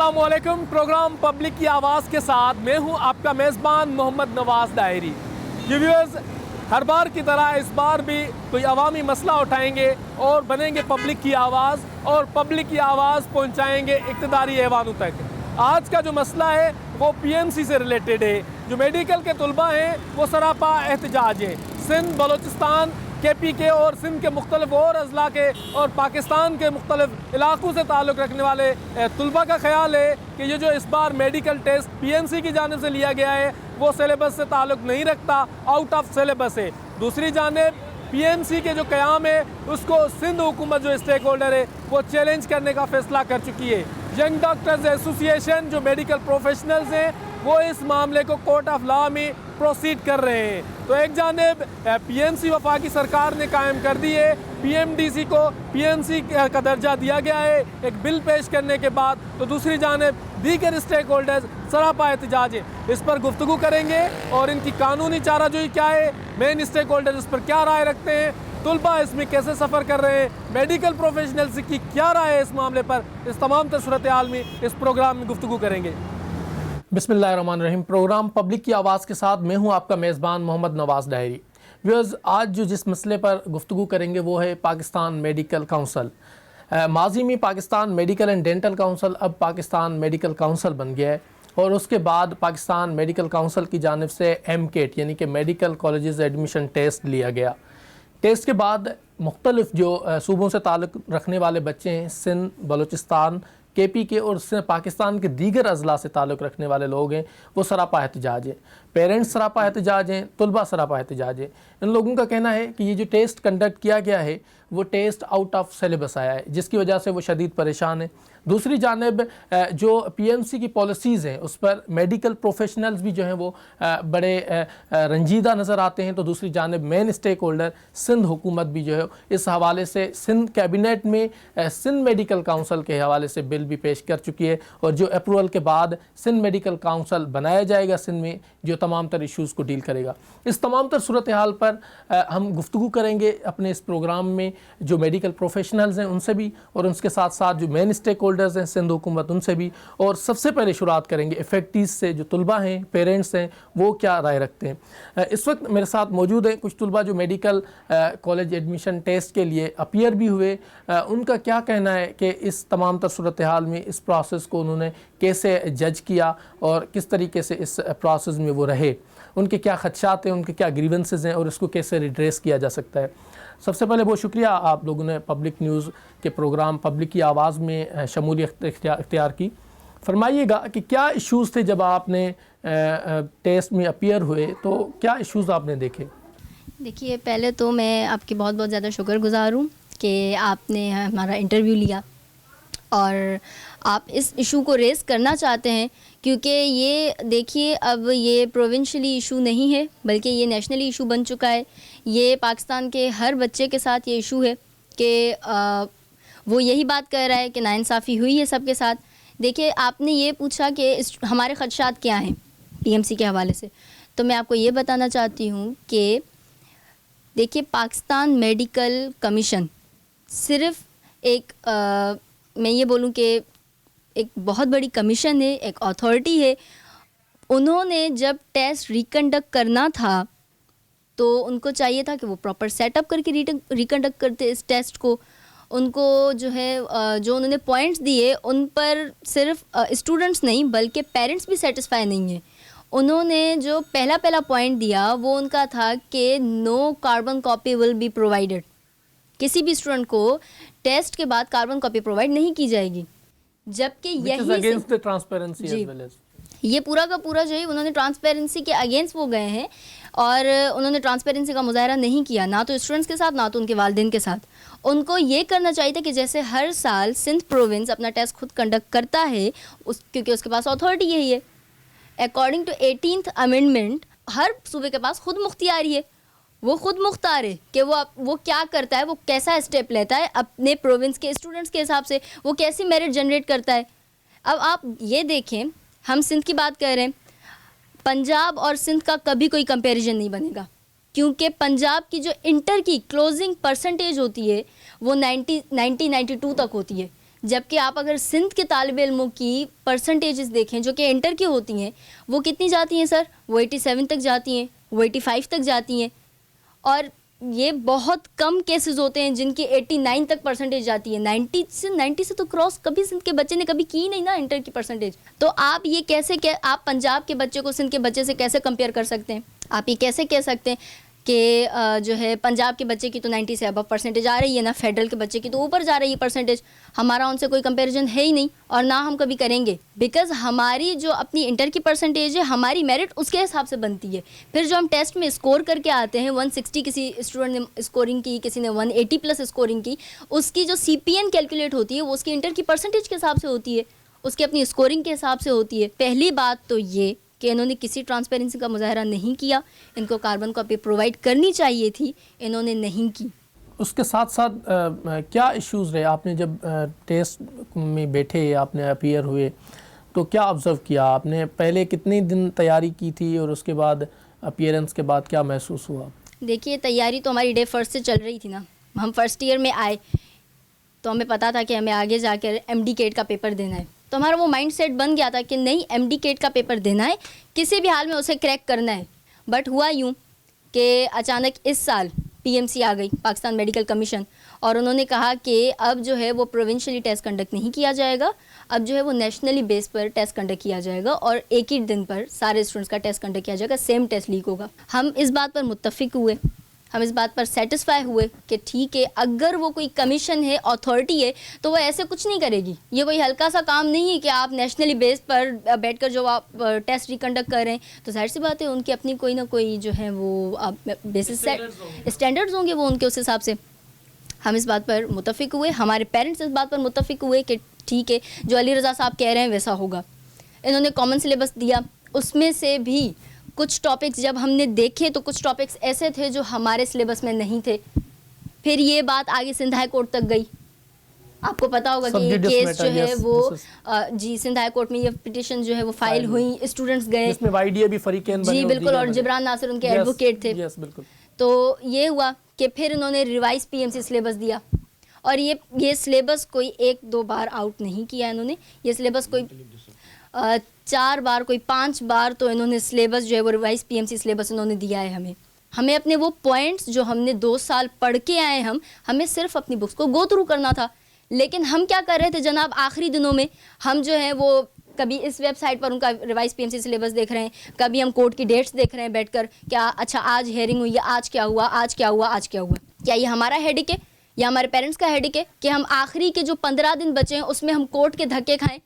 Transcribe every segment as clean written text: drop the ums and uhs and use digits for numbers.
अस्सलामुअलैकुम। Programme public की आवाज़ के साथ मैं हूं आपका मेज़बान मोहम्मद नवाज़ डायरी। व्यूअर्स, हर बार की तरह इस बार भी कोई अवामी मसला उठाएंगे और बनेंगे पब्लिक की आवाज़ और पब्लिक की आवाज़ पहुंचाएंगे इक़्तिदारी ऐवानों तक। आज का जो मसला है वो PMC से रिलेटेड है। जो मेडिकल के तलबा हैं वो सरापा एहतजाज है। सिंध, बलोचिस्तान, KPK और सिंध के मुख्तलिफ और अजला के और पाकिस्तान के मुख्तलिफ इलाक़ों से ताल्लुक़ रखने वाले तलबा का ख़्याल है कि ये जो इस बार मेडिकल टेस्ट PMC की जानिब से लिया गया है वो सिलेबस से ताल्लुक़ नहीं रखता, आउट ऑफ सिलेबस है। दूसरी जानिब PMC के जो क़याम है उसको सिंध हुकूमत जो स्टेक होल्डर है वो चैलेंज करने का फ़ैसला कर चुकी है। यंग डॉक्टर्स एसोसिएशन जो मेडिकल प्रोफेशनल्स हैं वो इस मामले को कोर्ट ऑफ लॉ में प्रोसीड कर रहे हैं। तो एक जानिब PMC वफाकी सरकार ने कायम कर दी है, PMDC को PMC का दर्जा दिया गया है एक बिल पेश करने के बाद। तो दूसरी जानिब दीगर स्टेक होल्डर्स सरापा एहतजाज है। इस पर गुफ्तगू करेंगे और इनकी कानूनी चाराजोई क्या है, मेन स्टेक होल्डर्स इस पर क्या राय रखते हैं, तुलबा इसमें कैसे सफ़र कर रहे हैं, मेडिकल प्रोफेशनल्स की क्या राय है इस मामले पर, इस तमाम सूरत हाल में इस प्रोग्राम में गुफ्तगू करेंगे। बिस्मिल्लाहिर्रहमानिर्रहीम। प्रोग्राम पब्लिक की आवाज़ के साथ मैं हूं आपका मेज़बान मोहम्मद नवाज़ डायरी। व्यूअर्स, आज जो जिस मसले पर गुफ्तगू करेंगे वो है पाकिस्तान मेडिकल काउंसिल। माजी में Pakistan medical and dental council अब पाकिस्तान मेडिकल काउंसिल बन गया है और उसके बाद पाकिस्तान मेडिकल काउंसिल की जानिब से MCAT यानी कि मेडिकल कॉलेजेस एडमिशन टेस्ट लिया गया। टेस्ट के बाद मुख्तलिफ जो सूबों से ताल्लुक़ रखने वाले बच्चे हैं, सिंध, बलूचिस्तान, KPK और पाकिस्तान के दीगर अजला से ताल्लुक़ रखने वाले लोग हैं वो सरापा एहतजाज हैं। पेरेंट्स सरापा एहतजाज हैं, तुलबा सरापा एहतजाज हैं। इन लोगों का कहना है कि ये जो टेस्ट कंडक्ट किया गया है वो टेस्ट आउट ऑफ सिलेबस आया है जिसकी वजह से वो शदीद परेशान है। दूसरी जानिब जो PMC की पॉलिसीज़ हैं उस पर मेडिकल प्रोफेशनल्स भी जो हैं वो बड़े रंजीदा नज़र आते हैं। तो दूसरी जानिब मेन स्टेक होल्डर सिंध हुकूमत भी जो है इस हवाले से सिंध कैबिनेट में सिंध मेडिकल काउंसिल के हवाले से बिल भी पेश कर चुकी है और जो अप्रूवल के बाद सिंध मेडिकल काउंसिल बनाया जाएगा सिंध में जो तमाम तर इशूज़ को डील करेगा। इस तमाम तर सूरत हाल पर हम गुफ्तगू करेंगे अपने इस प्रोग्राम में जो मेडिकल प्रोफेशनल्स हैं उनसे भी और उसके साथ साथ जो मेन स्टेक होल्डर्स हैं सिंध हुकूमत उनसे भी। और सबसे पहले शुरुआत करेंगे इफेक्टिव से, जो तुलबा हैं, पेरेंट्स हैं, वो क्या राय रखते हैं। इस वक्त मेरे साथ मौजूद हैं कुछ तुलबा जो मेडिकल कॉलेज एडमिशन टेस्ट के लिए अपीयर भी हुए। उनका क्या कहना है कि इस तमाम तर सूरत हाल में इस प्रोसेस को उन्होंने कैसे जज किया और किस तरीके से इस प्रोसेस में वो रहे, उनके क्या खदशात हैं, उनके क्या ग्रीवेंसेस हैं और इसको कैसे रिड्रेस किया जा सकता है। सबसे पहले बहुत शुक्रिया आप लोगों ने पब्लिक न्यूज़ के प्रोग्राम पब्लिक की आवाज़ में शमूलियत इख्तियार की। फरमाइएगा कि क्या इश्यूज़ थे जब आपने टेस्ट में अपीयर हुए, तो क्या इश्यूज़ आपने देखे? देखिए, पहले तो मैं आपकी बहुत बहुत ज़्यादा शुक्रगुज़ार हूँ कि आपने हमारा इंटरव्यू लिया और आप इस इशू को रेस करना चाहते हैं क्योंकि ये देखिए अब ये प्रोविंशियली इशू नहीं है बल्कि ये नेशनली इशू बन चुका है। ये पाकिस्तान के हर बच्चे के साथ ये इशू है कि वो यही बात कह रहा है कि नाइंसाफ़ी हुई है सबके साथ। देखिए, आपने ये पूछा कि हमारे ख़दशात क्या हैं PMC के हवाले से, तो मैं आपको ये बताना चाहती हूँ कि देखिए, पाकिस्तान मेडिकल कमीशन सिर्फ़ एक मैं ये बोलूँ कि एक बहुत बड़ी कमीशन है, एक अथॉरिटी है। उन्होंने जब टेस्ट रिकंडक्ट करना था तो उनको चाहिए था कि वो प्रॉपर सेटअप करके रिकंडक्ट करते इस टेस्ट को। उनको जो है जो उन्होंने पॉइंट्स दिए उन पर सिर्फ स्टूडेंट्स नहीं बल्कि पेरेंट्स भी सेटिस्फाई नहीं है। उन्होंने जो पहला पॉइंट दिया वो उनका था कि no carbon copy will be provided, किसी भी स्टूडेंट को टेस्ट के बाद कार्बन कॉपी प्रोवाइड नहीं की जाएगी, जबकि ये पूरा का पूरा जो है उन्होंने ट्रांसपेरेंसी के अगेंस्ट वो गए हैं और उन्होंने ट्रांसपेरेंसी का मुजाहरा नहीं किया, ना तो स्टूडेंट्स के साथ ना तो उनके वालिदैन के साथ। उनको ये करना चाहिए था कि जैसे हर साल सिंध प्रोविंस अपना टेस्ट खुद कंडक्ट करता है क्योंकि उसके पास अथॉरिटी यही है। अकॉर्डिंग टू 18th अमेंडमेंट हर सूबे के पास खुद मुख्तियारी है, वो खुद मुख्तार है कि वो क्या करता है, वो कैसा स्टेप लेता है अपने प्रोविंस के स्टूडेंट्स के हिसाब से, वो कैसी मेरिट जनरेट करता है। अब आप ये देखें, हम सिंध की बात कर रहे हैं, पंजाब और सिंध का कभी कोई कंपैरिजन नहीं बनेगा क्योंकि पंजाब की जो इंटर की क्लोजिंग परसेंटेज होती है वो 92 तक होती है, जबकि आप अगर सिंध के तालिब इल्मों की परसेंटेजेस देखें जो कि इंटर की होती हैं, वो कितनी जाती हैं सर? वो 87 तक जाती हैं, वो 85 तक जाती हैं। और ये बहुत कम केसेस होते हैं जिनकी 89 तक परसेंटेज जाती है। 90 से तो क्रॉस कभी सिंध के बच्चे ने कभी की नहीं ना इंटर की परसेंटेज। तो आप ये कैसे आप पंजाब के बच्चे को सिंध के बच्चे से कैसे कंपेयर कर सकते हैं? आप ये कैसे कह सकते हैं कि जो है पंजाब के बच्चे की तो 90 से अबव परसेंटेज आ रही है, ना फेडरल के बच्चे की तो ऊपर जा रही है परसेंटेज। हमारा उनसे कोई कंपैरिजन है ही नहीं और ना हम कभी करेंगे, बिकॉज़ हमारी जो अपनी इंटर की परसेंटेज है, हमारी मेरिट उसके हिसाब से बनती है। फिर जो हम टेस्ट में स्कोर करके आते हैं, 160 किसी स्टूडेंट ने स्कोरिंग की, किसी ने 180 प्लस स्कोरिंग की, उसकी जो CPN कैलकुलेट होती है वो उसकी इंटर की परसेंटेज के हिसाब से होती है, उसकी अपनी स्कोरिंग के हिसाब से होती है। पहली बात तो ये कि इन्होंने किसी ट्रांसपेरेंसी का मुजाहरा नहीं किया, इनको कार्बन कॉपी प्रोवाइड करनी चाहिए थी, इन्होंने नहीं की। उसके साथ साथ क्या इश्यूज़ रहे? आपने जब टेस्ट में बैठे, आपने अपीयर हुए, तो क्या ऑब्ज़र्व किया आपने? पहले कितने दिन तैयारी की थी और उसके बाद अपीयरेंस के बाद क्या महसूस हुआ? देखिए, तैयारी तो हमारी डे फर्स्ट से चल रही थी ना। हम फर्स्ट ईयर में आए तो हमें पता था कि हमें आगे जाकर MD CAT का पेपर देना है, तो हमारा वो माइंड सेट बन गया था कि नहीं, MD CAT का पेपर देना है, किसी भी हाल में उसे क्रैक करना है। बट हुआ यूँ कि अचानक इस साल PMC आ गई, पाकिस्तान मेडिकल कमीशन, और उन्होंने कहा कि अब जो है वो प्रोविंशियली टेस्ट कंडक्ट नहीं किया जाएगा, अब जो है वो नेशनली बेस पर टेस्ट कंडक्ट किया जाएगा और एक ही दिन पर सारे स्टूडेंट्स का टेस्ट कंडक्ट किया जाएगा, सेम टेस्ट लीक होगा। हम इस बात पर मुत्तफिक हुए, हम इस बात पर सेटिस्फाई हुए कि ठीक है, अगर वो कोई कमीशन है, अथॉरिटी है, तो वो ऐसे कुछ नहीं करेगी। ये कोई हल्का सा काम नहीं है कि आप नेशनली बेस पर बैठकर जो आप टेस्ट रिकंडक्ट कर रहे हैं, तो जाहिर सी बात है उनकी अपनी कोई ना कोई जो है वो बेसिस स्टैंडर्ड्स होंगे, वो उनके उस हिसाब से। हम इस बात पर मुत्तफिक हुए, हमारे पेरेंट्स इस बात पर मुत्तफिक हुए कि ठीक है, जो अली रज़ा साहब कह रहे हैं वैसा होगा। इन्होंने कॉमन सिलेबस दिया, उसमें से भी कुछ टॉपिक्स जब हमने देखे तो कुछ टॉपिक्स ऐसे थे जो हमारे सिलेबस में नहीं थे। फिर ये बात आगे सिंध हाई कोर्ट तक गई। आपको पता होगा कि ये केस जो है वो जी सिंध हाई कोर्ट में ये पिटीशन जो है वो फाइल हुई, स्टूडेंट्स गए, इसमें YDA भी फरीकेन बने, जी बिल्कुल, और जिब्रान नासिर उनके एडवोकेट थे। बिल्कुल। तो ये हुआ कि फिर उन्होंने रिवाइज PMC सिलेबस दिया, और ये सिलेबस कोई 1-2 बार आउट नहीं किया इन्होंने, ये सिलेबस कोई 4 बार, कोई 5 बार तो इन्होंने सिलेबस जो है वो रिवाइज PMC सिलेबस इन्होंने दिया है हमें अपने वो पॉइंट्स जो हमने 2 साल पढ़ के आए, हमें सिर्फ अपनी बुक्स को गो थ्रू करना था। लेकिन हम क्या कर रहे थे जनाब, आखिरी दिनों में हम जो है वो कभी इस वेबसाइट पर उनका रिवाइज PMC सिलेबस देख रहे हैं, कभी हम कोर्ट की डेट्स देख रहे हैं बैठकर, क्या अच्छा आज हेयरिंग हुई है, आज क्या हुआ, आज क्या हुआ, आज क्या हुआ। क्या ये हमारा हेडेक है या हमारे पेरेंट्स का हेडेक है कि हम आखिरी के जो 15 दिन बचे हैं उसमें हम कोर्ट के धक्के खाएं,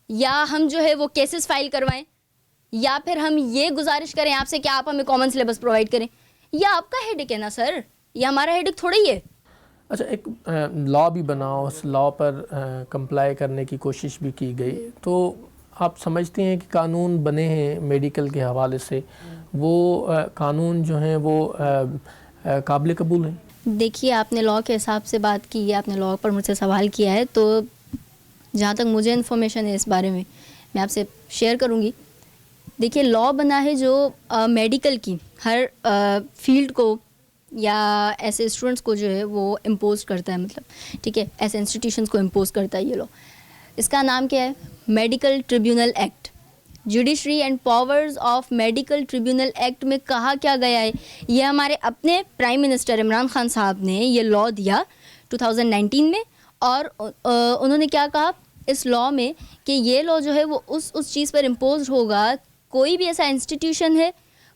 या हम जो है वो केसेस फाइल करवाएं, या फिर हम ये गुजारिश करें आपसे कि आप हमें कॉमन सिलेबस प्रोवाइड करें? यह आपका हेडेक है ना सर, ये हमारा हेडेक थोड़ा ही है। अच्छा, एक लॉ भी बना, उस लॉ पर कंप्लाई करने की कोशिश भी की गई, तो आप समझते हैं कि कानून बने हैं मेडिकल के हवाले से, वो कानून जो हैं वो काबिल कबूल हैं? देखिए, आपने लॉ के हिसाब से बात की है, आपने लॉ पर मुझसे सवाल किया है, तो जहाँ तक मुझे इन्फॉर्मेशन है इस बारे में मैं आपसे शेयर करूँगी। देखिए, लॉ बना है जो मेडिकल की हर फील्ड को या ऐसे स्टूडेंट्स को जो है वो इम्पोज करता है, मतलब ठीक है, ऐसे इंस्टीट्यूशंस को इम्पोज करता है ये लॉ। इसका नाम क्या है? Medical tribunal act. Judiciary and powers of medical tribunal act में कहा क्या गया है? ये हमारे अपने प्राइम मिनिस्टर इमरान खान साहब ने ये लॉ दिया 2019 में, और उन्होंने क्या कहा इस लॉ में कि ये लॉ जो है वो उस चीज़ पर इम्पोज होगा, कोई भी ऐसा इंस्टीट्यूशन है,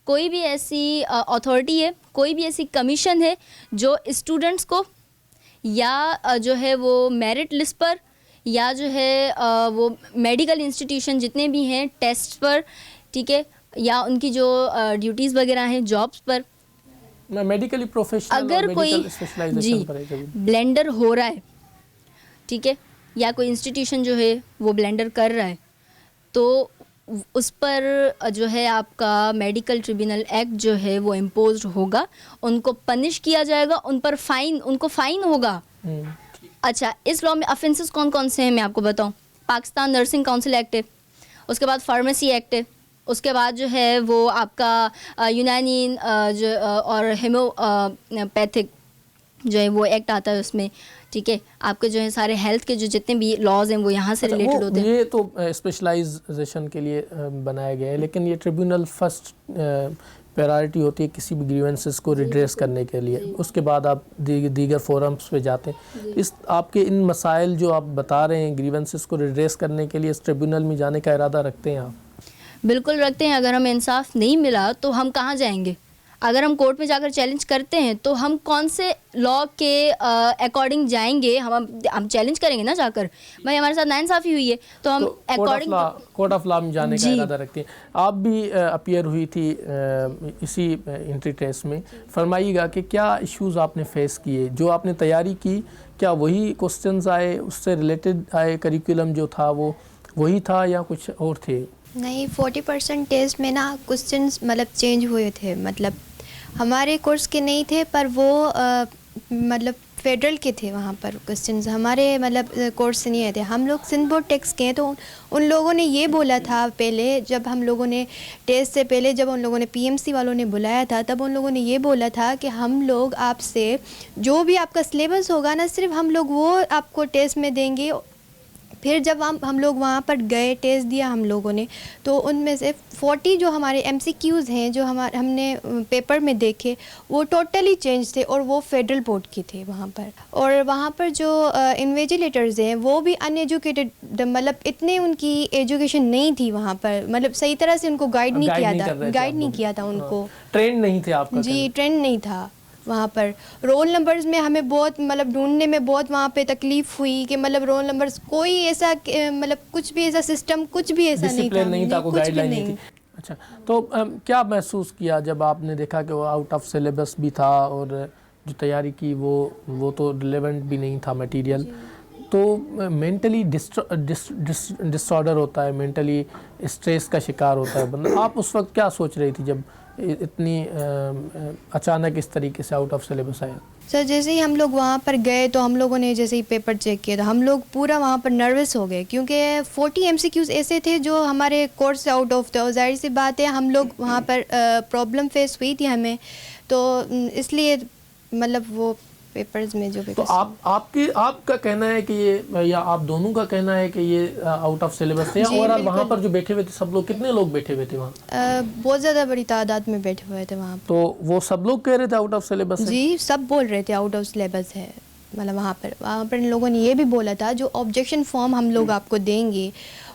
कोई भी ऐसी अथॉरिटी है, कोई भी ऐसी कमीशन है जो स्टूडेंट्स को या जो है वो मेरिट लिस्ट पर, या जो है वो मेडिकल इंस्टीट्यूशन जितने भी हैं टेस्ट पर, ठीक है, या उनकी जो ड्यूटीज़ वगैरह हैं जॉब्स पर, मेडिकली प्रोफेशनल अगर कोई जी ब्लेंडर हो रहा है, ठीक है, या कोई इंस्टीट्यूशन जो है वो ब्लेंडर कर रहा है, तो उस पर जो है आपका मेडिकल ट्रिब्यूनल एक्ट जो है वो इम्पोज होगा, उनको पनिश किया जाएगा, उन पर उनको फाइन होगा। अच्छा, इस लॉ में ऑफेंसेस कौन कौन से हैं मैं आपको बताऊं। पाकिस्तान नर्सिंग काउंसिल एक्ट है, उसके बाद फार्मेसी एक्ट है, उसके बाद जो है वो आपका यूनानी जो और हेमोपैथिक जो है वो एक्ट आता है उसमें, ठीक है, आपके जो है सारे हेल्थ के जो जितने भी लॉज हैं वो यहाँ से रिलेटेड होते हैं। ये तो स्पेशलाइजेशन के लिए बनाया गया है, लेकिन ये ट्रिब्यूनल फर्स्ट प्रायोरिटी होती है किसी भी ग्रीवेंसेस को रिड्रेस करने के लिए, उसके बाद आप दीगर फोरम्स पे जाते हैं। इस आपके इन मसाइल जो आप बता रहे हैं ग्रीवेंसेस को रिड्रेस करने के लिए इस ट्रिब्यूनल में जाने का इरादा रखते हैं आप? बिल्कुल रखते हैं। अगर हमें इंसाफ नहीं मिला तो हम कहाँ जाएंगे? अगर हम कोर्ट में जाकर चैलेंज करते हैं तो हम कौन से लॉ के अकॉर्डिंग जाएंगे? हम चैलेंज करेंगे ना जाकर, भाई हमारे साथ नाइंसाफ़ी हुई है तो हम अकॉर्डिंग कोर्ट ऑफ लॉ में जाने का इरादा रखते हैं। आप भी अपीयर हुई थी इसी एंट्री टेस्ट में, फरमाइएगा कि क्या इश्यूज़ आपने फेस किए, जो आपने तैयारी की क्या वही क्वेश्चंस आए, उससे रिलेटेड आए, करिकुलम जो था वो वही था या कुछ और थे? नहीं, 40% टेस्ट में ना क्वेश्चंस मतलब चेंज हुए थे, मतलब हमारे कोर्स के नहीं थे पर वो मतलब फेडरल के थे। वहाँ पर क्वेश्चंस हमारे मतलब कोर्स से नहीं आए थे। हम लोग सिंध बोर्ड टेक्स के हैं, तो उन लोगों ने ये बोला था पहले, जब हम लोगों ने टेस्ट से पहले जब उन लोगों ने पीएमसी वालों ने बुलाया था, तब उन लोगों ने ये बोला था कि हम लोग आपसे जो भी आपका सिलेबस होगा ना, सिर्फ हम लोग वो आपको टेस्ट में देंगे। फिर जब हम लोग वहाँ पर गए, टेस्ट दिया हम लोगों ने, तो उनमें से 40 जो हमारे MCQs हैं जो हमने पेपर में देखे वो टोटली चेंज थे और वो फेडरल बोर्ड के थे वहाँ पर। और वहाँ पर जो इन्विजिलेटर्स हैं वो भी अनएजुकेटेड, मतलब इतने उनकी एजुकेशन नहीं थी वहाँ पर, मतलब सही तरह से उनको गाइड नहीं किया था उनको। ट्रेंड नहीं थे आपका? जी, ट्रेंड नहीं था वहाँ पर। रोल नंबर्स में हमें बहुत मतलब ढूंढने में बहुत वहाँ पे तकलीफ़ हुई कि मतलब रोल नंबर्स कोई ऐसा मतलब कुछ भी ऐसा सिस्टम कुछ भी ऐसा नहीं था, कोई गाइडलाइन नहीं थी। अच्छा, तो क्या महसूस किया जब आपने देखा कि वो आउट ऑफ सिलेबस भी था और जो तैयारी की वो तो रिलेवेंट भी नहीं था मटेरियल? तो मेंटली डिसऑर्डर होता है, मेंटली स्ट्रेस का शिकार होता है बंदा। आप उस वक्त क्या सोच रही थी जब इतनी अचानक इस तरीके से आउट ऑफ सिलेबस आया? सर, जैसे ही हम लोग वहाँ पर गए तो हम लोगों ने जैसे ही पेपर चेक किया तो हम लोग पूरा वहाँ पर नर्वस हो गए, क्योंकि 40 MCQs ऐसे थे जो हमारे कोर्स से आउट ऑफ थे। और जाहिर सी बात है हम लोग वहाँ पर प्रॉब्लम फेस हुई थी हमें, तो इसलिए मतलब वो पेपर्स में जो तो आपका कहना है कि ये, या आप दोनों का कहना है कि ये आउट ऑफ सिलेबस थे? और वहाँ पर जो बैठे हुए थे सब लोग, कितने लोग बैठे हुए थे वहाँ? बहुत ज़्यादा बड़ी तादाद में बैठे हुए थे वहाँ। तो वो सब लोग कह रहे थे आउट ऑफ सिलेबस? जी, सब बोल रहे थे आउट ऑफ सिलेबस है। मतलब वहाँ पर इन लोगों ने ये भी बोला था जो ऑब्जेक्शन फॉर्म हम लोग आपको देंगे,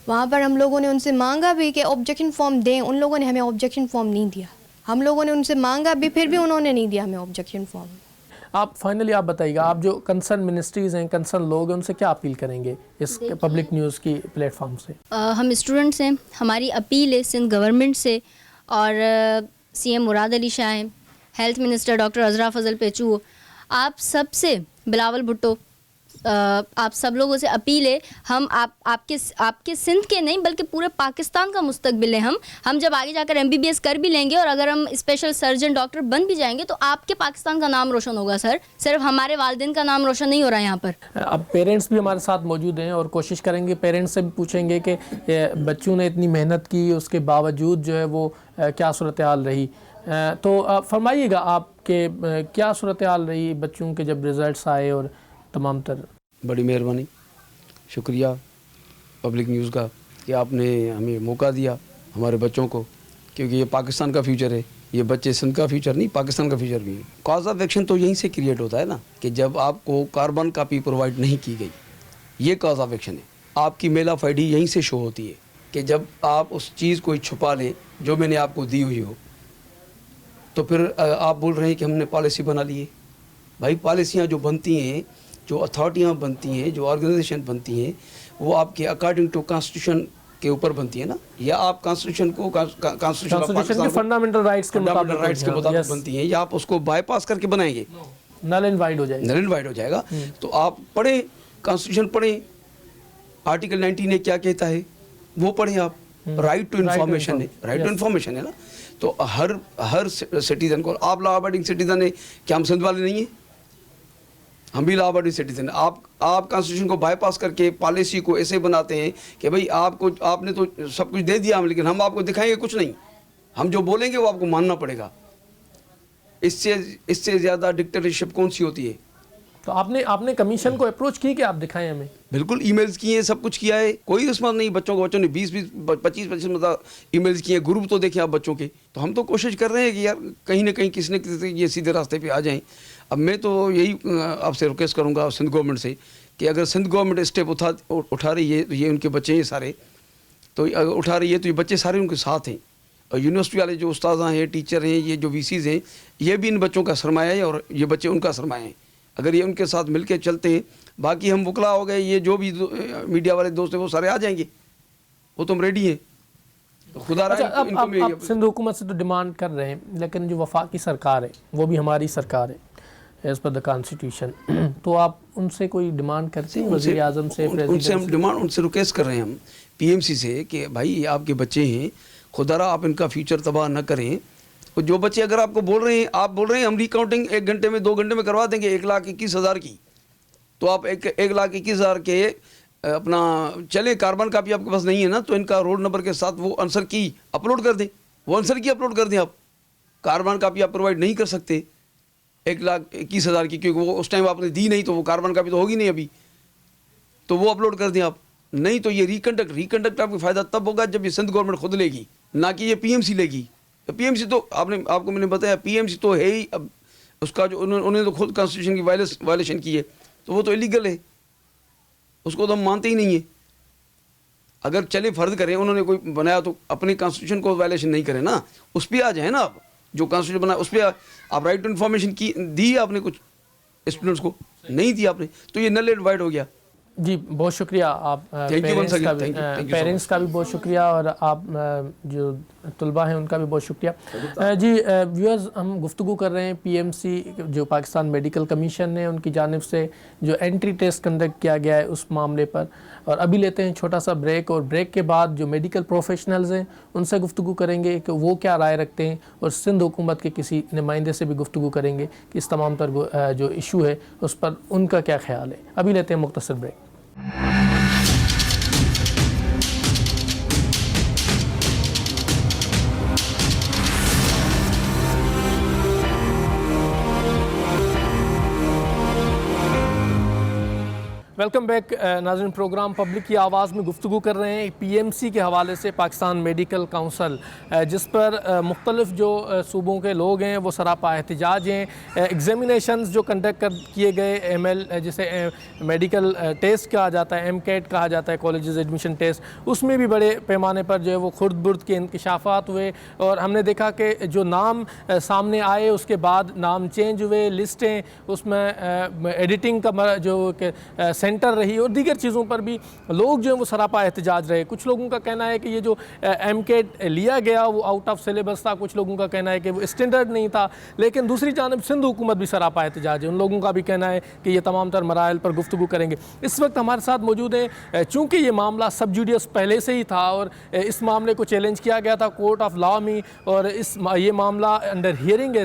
वहाँ पर हम लोगों ने उनसे मांगा भी कि ऑब्जेक्शन फॉर्म दें। उन लोगों ने हमें ऑब्जेक्शन फॉर्म नहीं दिया। हम लोगों ने उनसे मांगा भी, फिर भी उन्होंने नहीं दिया हमें ऑब्जेक्शन फॉर्म। आप फाइनली आप बताइएगा, आप जो कंसर्न मिनिस्ट्रीज़ हैं, कंसर्न लोग हैं, उनसे क्या अपील करेंगे इस पब्लिक न्यूज़ की प्लेटफॉर्म से? हम स्टूडेंट्स हैं, हमारी अपील है सिंध गवर्नमेंट से और CM मुराद अली शाह हैं, हेल्थ मिनिस्टर डॉक्टर अजरा फजल पेचू, आप सबसे, बिलावल भुट्टो, आप सब लोगों से अपील है, हम आपके सिंध के नहीं बल्कि पूरे पाकिस्तान का मुस्तकबिल है। हम जब आगे जाकर MBBS कर भी लेंगे और अगर हम स्पेशल सर्जन डॉक्टर बन भी जाएंगे तो आपके पाकिस्तान का नाम रोशन होगा सर, सिर्फ हमारे वालिदैन का नाम रोशन नहीं हो रहा है यहाँ पर। अब पेरेंट्स भी हमारे साथ मौजूद हैं और कोशिश करेंगे, पेरेंट्स से भी पूछेंगे कि बच्चों ने इतनी मेहनत की, उसके बावजूद जो है वो क्या सूरत हाल रही। तो फरमाइएगा आपके क्या सूरत हाल रही बच्चों के जब रिज़ल्ट्स आए और तमाम तर? बड़ी मेहरबानी, शुक्रिया पब्लिक न्यूज़ का कि आपने हमें मौका दिया हमारे बच्चों को, क्योंकि ये पाकिस्तान का फ्यूचर है। ये बच्चे सिंध का फ्यूचर नहीं, पाकिस्तान का फ्यूचर भी है। कॉज ऑफ एक्शन तो यहीं से क्रिएट होता है ना, कि जब आपको कार्बन कापी प्रोवाइड नहीं की गई, ये कॉज ऑफ एक्शन है। आपकी मेला फाइडी यहीं से शो होती है कि जब आप उस चीज़ को छुपा लें जो मैंने आपको दी हुई हो, तो फिर आप बोल रहे हैं कि हमने पॉलिसी बना ली है। भाई, पॉलिसियाँ जो बनती हैं, जो अथॉरिटियाँ बनती हैं, जो ऑर्गेनाइजेशन बनती हैं, वो आपके अकॉर्डिंग टू कॉन्स्टिट्यूशन के ऊपर बनती है ना, या आप कॉन्स्टिट्यूशन को कॉन्स्टिट्यूशन के फंडामेंटल राइट्स के मुताबिक बनती है, या आप उसको बाईपास करके बनाएंगे, नल एंड वाइड हो जाएगा। तो आप पढ़ें, कॉन्स्टिट्यूशन पढ़ें, आर्टिकल 19 ने क्या कहता है वो पढ़ें आप। राइट टू इन्फॉर्मेशन है, राइट टू इन्फॉर्मेशन है ना। तो हर सिटीजन को, आप लॉ अबाइडिंग सिटीजन है, क्या हम सिंध वाले नहीं है? हम भी लॉ अबाइडिंग सिटीजन। आप कॉन्स्टिट्यूशन को बाईपास करके पॉलिसी को ऐसे बनाते हैं कि भाई आपने तो सब कुछ दे दिया हम, लेकिन हम आपको दिखाएंगे कुछ नहीं। हम जो बोलेंगे वो आपको मानना पड़ेगा। इससे ज़्यादा डिक्टेटरशिप कौन सी होती है? तो आपने कमीशन को अप्रोच की कि आप दिखाएं हमें? बिल्कुल, ईमेल्स किए, सब कुछ किया है, कोई रिस्पॉन्स नहीं। बच्चों ने 20-20, 25-25 मतलब ईमेल्स किए, ग्रुप तो देखें आप बच्चों के। तो हम तो कोशिश कर रहे हैं कि यार कहीं ना कहीं किसी न किसी ये सीधे रास्ते पे आ जाएं। अब मैं तो यही आपसे रिक्वेस्ट करूंगा सिंध गवर्नमेंट से कि अगर सिंध गवर्नमेंट स्टेप उठा रही है, तो ये उनके बच्चे हैं सारे, तो अगर उठा रही है तो ये बच्चे सारे उनके साथ हैं। और यूनिवर्सिटी वाले जो उस्ताद हैं, टीचर हैं, ये जो वीसीज़ हैं, ये भी इन बच्चों का सरमाया है और ये बच्चे उनका सरमाया है। अगर ये उनके साथ मिलकर चलते हैं, बाकी हम वकला हो गए, ये जो भी मीडिया वाले दोस्त हैं वो सारे आ जाएंगे, वो तो हम रेडी हैं। तो खुदा अच्छा, अब सिंध हुकूमत से तो डिमांड कर रहे हैं, लेकिन जो वफाकी सरकार है वो भी हमारी सरकार है एज़ पर द कॉन्स्टिट्यूशन, तो आप उनसे कोई डिमांड करते हैं? वज़ीर आज़म से, उनसे हम डिमांड, उनसे रिक्वेस्ट कर रहे हैं हम पीएमसी से कि भाई ये आपके बच्चे हैं, खुदारा आप इनका फ्यूचर तबाह न करें। और जो बच्चे अगर आपको बोल रहे हैं, आप बोल रहे हैं हम रिकाउंटिंग 1 घंटे में 2 घंटे में करवा देंगे 1,21,000 की, तो आप 1,21,000 के अपना चले, कार्बन कापी आपके पास नहीं है ना, तो इनका रोड नंबर के साथ वो आंसर की अपलोड कर दें, वो आंसर की अपलोड कर दें। आप कार्बन कापी आप प्रोवाइड नहीं कर सकते 1,21,000 की, क्योंकि वो उस टाइम आपने दी नहीं, तो वो कार्बन कापी तो होगी नहीं अभी, तो वो अपलोड कर दें आप। नहीं तो ये रिकंडक्ट आपको फ़ायदा तब होगा जब ये सिंध गवर्नमेंट खुद लेगी, ना कि ये पीएमसी लेगी। पीएमसी तो आपको मैंने बताया, पीएमसी तो है ही, अब उसका जो उन्होंने तो खुद कॉन्स्टिट्यूशन की वायलेशन की है, तो वो तो इलीगल है, उसको तो हम मानते ही नहीं है। अगर चले फ़र्ज करें उन्होंने कोई बनाया तो अपने कॉन्स्टिट्यूशन को वायलेशन नहीं करें ना, उस पर आ जाए ना। आप जो कॉन्स्टिट्यूशन बनाया उस पर आप राइट टू इन्फॉर्मेशन की दी आपने, कुछ स्टूडेंट्स को नहीं दी आपने, तो ये नल एंड वाइड हो गया। जी बहुत शुक्रिया। आप पेरेंट्स का भी बहुत शुक्रिया, और आप जो तलबा हैं उनका भी बहुत शुक्रिया। जी व्यूअर्स, हम गुफ्तगू कर रहे हैं पीएमसी जो पाकिस्तान मेडिकल कमीशन ने उनकी जानिब से जो एंट्री टेस्ट कंडक्ट किया गया है उस मामले पर। और अभी लेते हैं छोटा सा ब्रेक, और ब्रेक के बाद जो मेडिकल प्रोफेशनल्स हैं उनसे गुफ्तगू करेंगे कि वो क्या राय रखते हैं, और सिंध हुकूमत के किसी नुमाइंदे से भी गुफ्तगू करेंगे कि इस तमाम तर जो इशू है उस पर उनका क्या ख्याल है। अभी लेते हैं मुख्तसर ब्रेक। वेलकम बैक नाज़रीन, प्रोग्राम पब्लिक की आवाज़ में गुफ्तगू कर रहे हैं पीएमसी के हवाले से, पाकिस्तान मेडिकल काउंसिल, जिस पर मुख्तलिफ जो सूबों के लोग हैं वो सरापा एहतजाज हैं। एग्ज़ामिनेशंस जो कंडक्ट किए गए, ML जिसे मेडिकल टेस्ट कहा जाता है, MCAT कहा जाता है, कॉलेजेस एडमिशन टेस्ट, उसमें भी बड़े पैमाने पर जो है वो खुर्द बुर्द के इंकशाफात हुए। और हमने देखा कि जो नाम सामने आए उसके बाद नाम चेंज हुए, लिस्टें उसमें एडिटिंग का जो सेंटर रही, और दीगर चीज़ों पर भी लोग जो है वो सरापा एहतजाज रहे। कुछ लोगों का कहना है कि ये जो MCAT लिया गया वो आउट ऑफ सिलेबस था, कुछ लोगों का कहना है कि वो स्टैंडर्ड नहीं था। लेकिन दूसरी जानब सिंध हुकूमत भी सरापा एहतजाज है, उन लोगों का भी कहना है कि ये तमाम तर मराइल पर गुफ्तगू करेंगे। इस वक्त हमारे साथ मौजूद हैं, चूँकि ये मामला सब जुडियस पहले से ही था और इस मामले को चैलेंज किया गया था कोर्ट ऑफ लॉ में, और ये मामला अंडर हियरिंग है,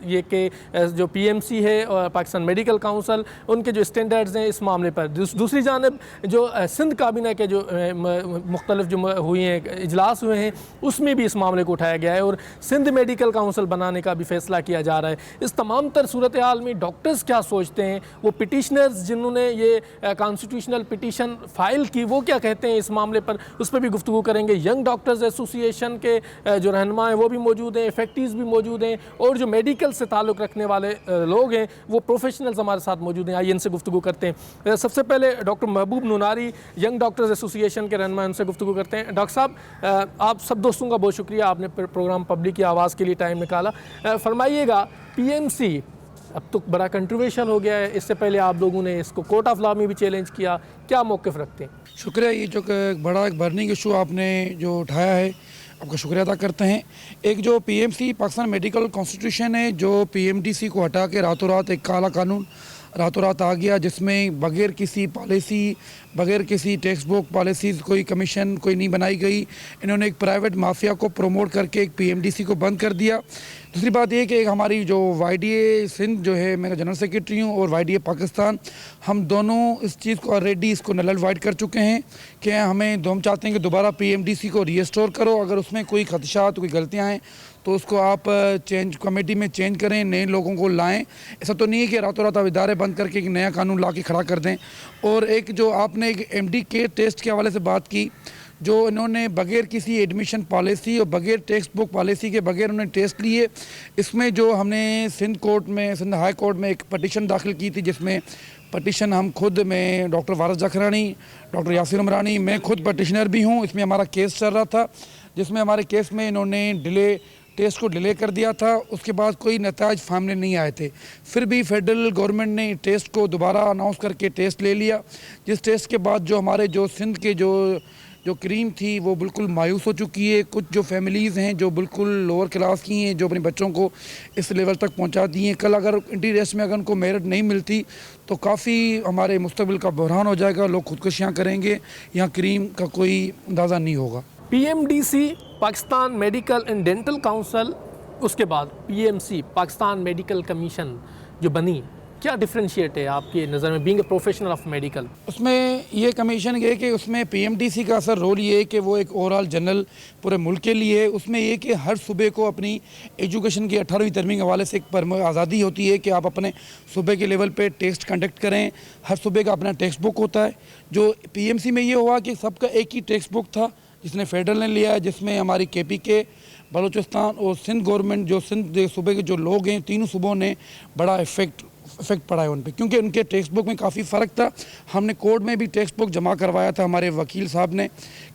ये कि जो PMC है और पाकिस्तान मेडिकल काउंसिल, उनके जो स्टैंडर्ड्स हैं इस मामले पर। दूसरी जानब जो सिंध काबीना के जो मुख्तलिफ जो हुई हैं इजलास हुए हैं उसमें भी इस मामले को उठाया गया है, और सिंध मेडिकल काउंसिल बनाने का भी फैसला किया जा रहा है। इस तमाम तर सूरत हाल में डॉक्टर्स क्या सोचते हैं, वो पिटिशनर्स जिन्होंने ये कॉन्स्टिट्यूशनल पिटीशन फाइल की वो क्या कहते हैं इस मामले पर, उस पर भी गुफ्तगू करेंगे। यंग डॉक्टर्स एसोसिएशन के जो रहनुमा हैं वो भी मौजूद हैं, इफेक्टिव्स भी मौजूद हैं, और जो मेडिकल से ताल्लुक़ रखने वाले लोग हैं वो प्रोफेशनल्स हमारे साथ मौजूद हैं। आइए इनसे गुफ्तगू करते हैं। सबसे पहले डॉक्टर महबूब नूनारी, यंग डॉक्टर्स एसोसिएशन के रहनुमा, उनसे गुफ्तगू करते हैं। डॉक्टर साहब, आप सब दोस्तों का बहुत शुक्रिया, आपने प्रोग्राम पब्लिक की आवाज़ के लिए टाइम निकाला। फरमाइएगा, PMC अब तो बड़ा कंट्रोवर्शियल हो गया है, इससे पहले आप लोगों ने इसको कोर्ट ऑफ लॉ में भी चैलेंज किया, क्या मौक़िफ़ रखते हैं? शुक्रिया, ये जो बड़ा एक बर्निंग इशू आपने जो उठाया है आपका शुक्रिया अदा करते हैं। एक जो PMC पाकिस्तान मेडिकल कॉन्स्टिट्यूशन है, जो PMDC को हटा के रातों रात एक काला कानून रातों रात आ गया, जिसमें बगैर किसी पॉलिसी, बगैर किसी टेक्स्ट बुक पॉलिसीज़ कोई कमीशन कोई नहीं बनाई गई। इन्होंने एक प्राइवेट माफिया को प्रमोट करके एक PMDC को बंद कर दिया। दूसरी बात ये कि हमारी जो YDA सिंध जो है, मैं जनरल सेक्रेटरी हूँ, और YDA पाकिस्तान, हम दोनों इस चीज़ को ऑलरेडी इसको नल वाइड कर चुके हैं कि हम चाहते हैं कि दोबारा PMDC को रीस्टोर करो। अगर उसमें कोई खदशात, कोई गलतियाँ हैं तो उसको आप चेंज कमेटी में चेंज करें, नए लोगों को लाएं। ऐसा तो नहीं है कि रातों रात आप इदारे बंद करके एक नया कानून ला के खड़ा कर दें। और एक जो आपने एक MD के टेस्ट के हवाले से बात की, जो इन्होंने बगैर किसी एडमिशन पॉलिसी और बगैर टेक्स्ट बुक पॉलिसी के बगैर उन्होंने टेस्ट लिए, इसमें जो हमने सिंध हाई कोर्ट में एक पटिशन दाखिल की थी, जिसमें पटिशन हम खुद, मैं डॉक्टर वारिस जखरानी, डॉक्टर यासिर उमरानी, मैं खुद पटिशनर भी हूँ। इसमें हमारा केस चल रहा था, जिसमें हमारे केस में इन्होंने टेस्ट को डिले कर दिया था। उसके बाद कोई नताज सामने नहीं आए थे, फिर भी फेडरल गवर्नमेंट ने टेस्ट को दोबारा अनाउंस करके टेस्ट ले लिया, जिस टेस्ट के बाद जो हमारे जो सिंध के जो क्रीम थी वो बिल्कुल मायूस हो चुकी है। कुछ जो फैमिलीज़ हैं जो बिल्कुल लोअर क्लास की हैं, जो अपने बच्चों को इस लेवल तक पहुंचाती हैं, कल अगर इंटीरियर्स में अगर उनको मेरिट नहीं मिलती तो काफ़ी हमारे मुस्तकबिल का बहरान हो जाएगा, लोग खुदकुशियाँ करेंगे, यहाँ क्रीम का कोई अंदाज़ा नहीं होगा। PMDC Pakistan medical and dental council, उसके बाद PMC पाकिस्तान मेडिकल कमीशन जो बनी, क्या डिफ्रेंशिएट है आपकी नज़र में being a professional of medical? उसमें ये कमीशन ये कि उसमें PMDC का असर रोल ये है कि वो एक ओवरऑल जनरल पूरे मुल्क के लिए है। उसमें ये कि हर सूबे को अपनी एजुकेशन की 18वीं तरमीम के हवाले से एक आज़ादी होती है कि आप अपने सूबे के लेवल पे टेस्ट कंडक्ट करें। हर सूबे का अपना टेक्स्ट बुक होता है। जो PMC में ये हुआ कि सबका एक ही टेक्स्ट बुक था, जिसने फेडरल ने लिया है, जिसमें हमारी KPK, बलूचिस्तान और सिंध गवर्नमेंट, जो सिंध सूबे के जो लोग हैं, तीनों सूबों ने बड़ा इफेक्ट पड़ा है उन पे, क्योंकि उनके टेक्स्ट बुक में काफ़ी फ़र्क था। हमने कोर्ट में भी टेक्स्ट बुक जमा करवाया था हमारे वकील साहब ने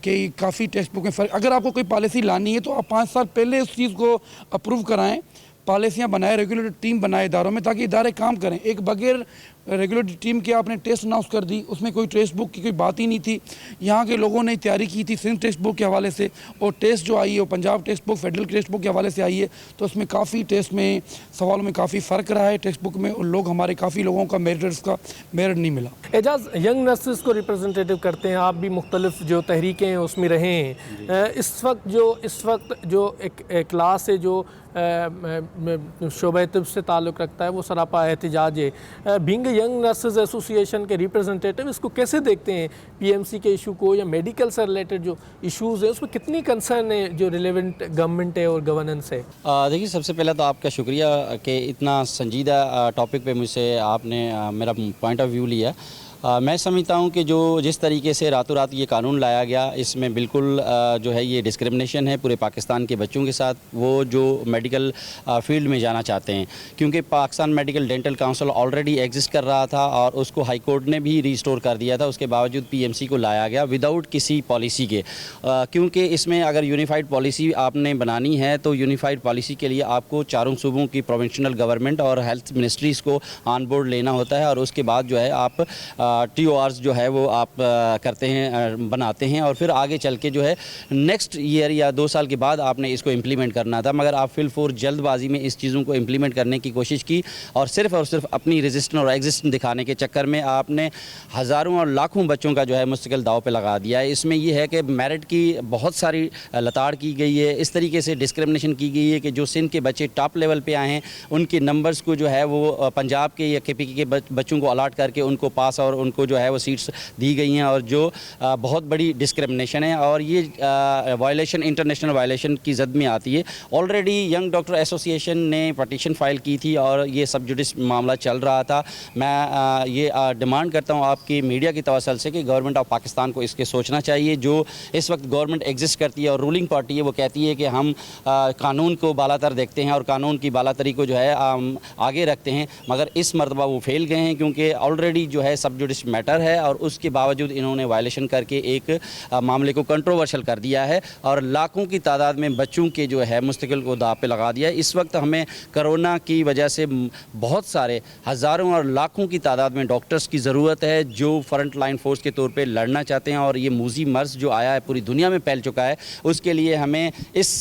कि काफ़ी टेक्स्ट बुक में फ़र्क। अगर आपको कोई पॉलिसी लानी है तो आप 5 साल पहले उस चीज़ को अप्रूव कराएं, पॉलिसियाँ बनाए, रेगुलेटरी टीम बनाए इदारों में, ताकि इदारे काम करें। एक बगैर रेगुलेटरी टीम के आपने टेस्ट अनाउंस कर दी, उसमें कोई टेक्स्ट बुक की कोई बात ही नहीं थी। यहाँ के लोगों ने तैयारी की थी सिंध टेक्स्ट बुक के हवाले से, और टेस्ट जो आई है वो Punjab text book, federal text book के हवाले से आई है, तो उसमें काफ़ी टेस्ट में सवालों में काफ़ी फ़र्क रहा है टेक्स्ट बुक में, और लोग हमारे काफ़ी लोगों का मेरिट नहीं मिला। एजाज, यंग नर्सेस को रिप्रेजेंटेटिव करते हैं आप भी, मुख्तलिफ जो तहरीकें हैं उसमें रहे हैं। इस वक्त जो एक क्लास है जो शोबे तिब से ताल्लुक़ रखता है, वो सरापा एहतजाज है। बीइंग यंग नर्सेज एसोसिएशन के रिप्रेजेंटेटिव, इसको कैसे देखते हैं PMC के इशू को, या मेडिकल से रिलेटेड जो इश्यूज़ हैं उसमें कितनी कंसर्न है जो रिलेवेंट गवर्नमेंट है और गवर्नेंस है? देखिए, सबसे पहले तो आपका शुक्रिया कि इतना संजीदा टॉपिक पे मुझसे आपने मेरा पॉइंट ऑफ व्यू लिया। मैं समझता हूँ कि जिस तरीके से रातों रात ये कानून लाया गया, इसमें बिल्कुल जो है ये डिस्क्रिमिनेशन है पूरे पाकिस्तान के बच्चों के साथ, वो जो मेडिकल फील्ड में जाना चाहते हैं। क्योंकि Pakistan medical dental council already exist कर रहा था और उसको हाई कोर्ट ने भी रिस्टोर कर दिया था, उसके बावजूद PMC को लाया गया विदाउट किसी पॉलिसी के। क्योंकि इसमें अगर यूनिफाइड पॉलिसी आपने बनानी है तो यूनिफाइड पॉलिसी के लिए आपको चारों सूबों की प्रोविंशनल गवर्नमेंट और हेल्थ मिनिस्ट्रीज़ को ऑन बोर्ड लेना होता है, और उसके बाद जो है आप TORs जो है वो आप करते हैं, बनाते हैं, और फिर आगे चल के जो है नेक्स्ट ईयर या 2 साल के बाद आपने इसको इम्प्लीमेंट करना था। मगर आप फिलफोर जल्दबाजी में इस चीज़ों को इम्प्लीमेंट करने की कोशिश की, और सिर्फ अपनी रेजिस्टेंस और एग्जिस्टेंस दिखाने के चक्कर में आपने हज़ारों और लाखों बच्चों का जो है मुस्तकिल दाव पे लगा दिया है। इसमें यह है कि मेरिट की बहुत सारी लताड़ की गई है, इस तरीके से डिस्क्रिमिनेशन की गई है कि जो सिंध के बच्चे टॉप लेवल पे आए हैं उनके नंबर्स को जो है वो पंजाब के या KPK के बच्चों को अलाट करके उनको पास और उनको जो है वो सीट्स दी गई हैं, और जो बहुत बड़ी डिस्क्रिमिनेशन है, और ये वायलेशन इंटरनेशनल वायलेशन की जद में आती है। ऑलरेडी यंग डॉक्टर एसोसिएशन ने पटिशन फाइल की थी और ये सब जुडिस मामला चल रहा था। मैं ये डिमांड करता हूँ आपकी मीडिया की तवसल से कि गवर्नमेंट ऑफ पाकिस्तान को इसके सोचना चाहिए। जो इस वक्त गवर्नमेंट एग्जिस्ट करती है और रूलिंग पार्टी है, वो कहती है कि हम कानून को बालातर देखते हैं और कानून की बालातरी को जो है आगे रखते हैं, मगर इस मरतबा वो फेल गए हैं, क्योंकि ऑलरेडी जो है सब जुडिस मैटर है और उसके बावजूद इन्होंने वायलेशन करके एक मामले को कंट्रोवर्शियल कर दिया है और लाखों की तादाद में बच्चों के जो है मुस्तकिल को दाव पे लगा दिया है। इस वक्त हमें कोरोना की वजह से बहुत सारे हज़ारों और लाखों की तादाद में डॉक्टर्स की ज़रूरत है जो फ्रंट लाइन फोर्स के तौर पे लड़ना चाहते हैं, और ये मूजी मर्ज जो आया है पूरी दुनिया में फैल चुका है, उसके लिए हमें इस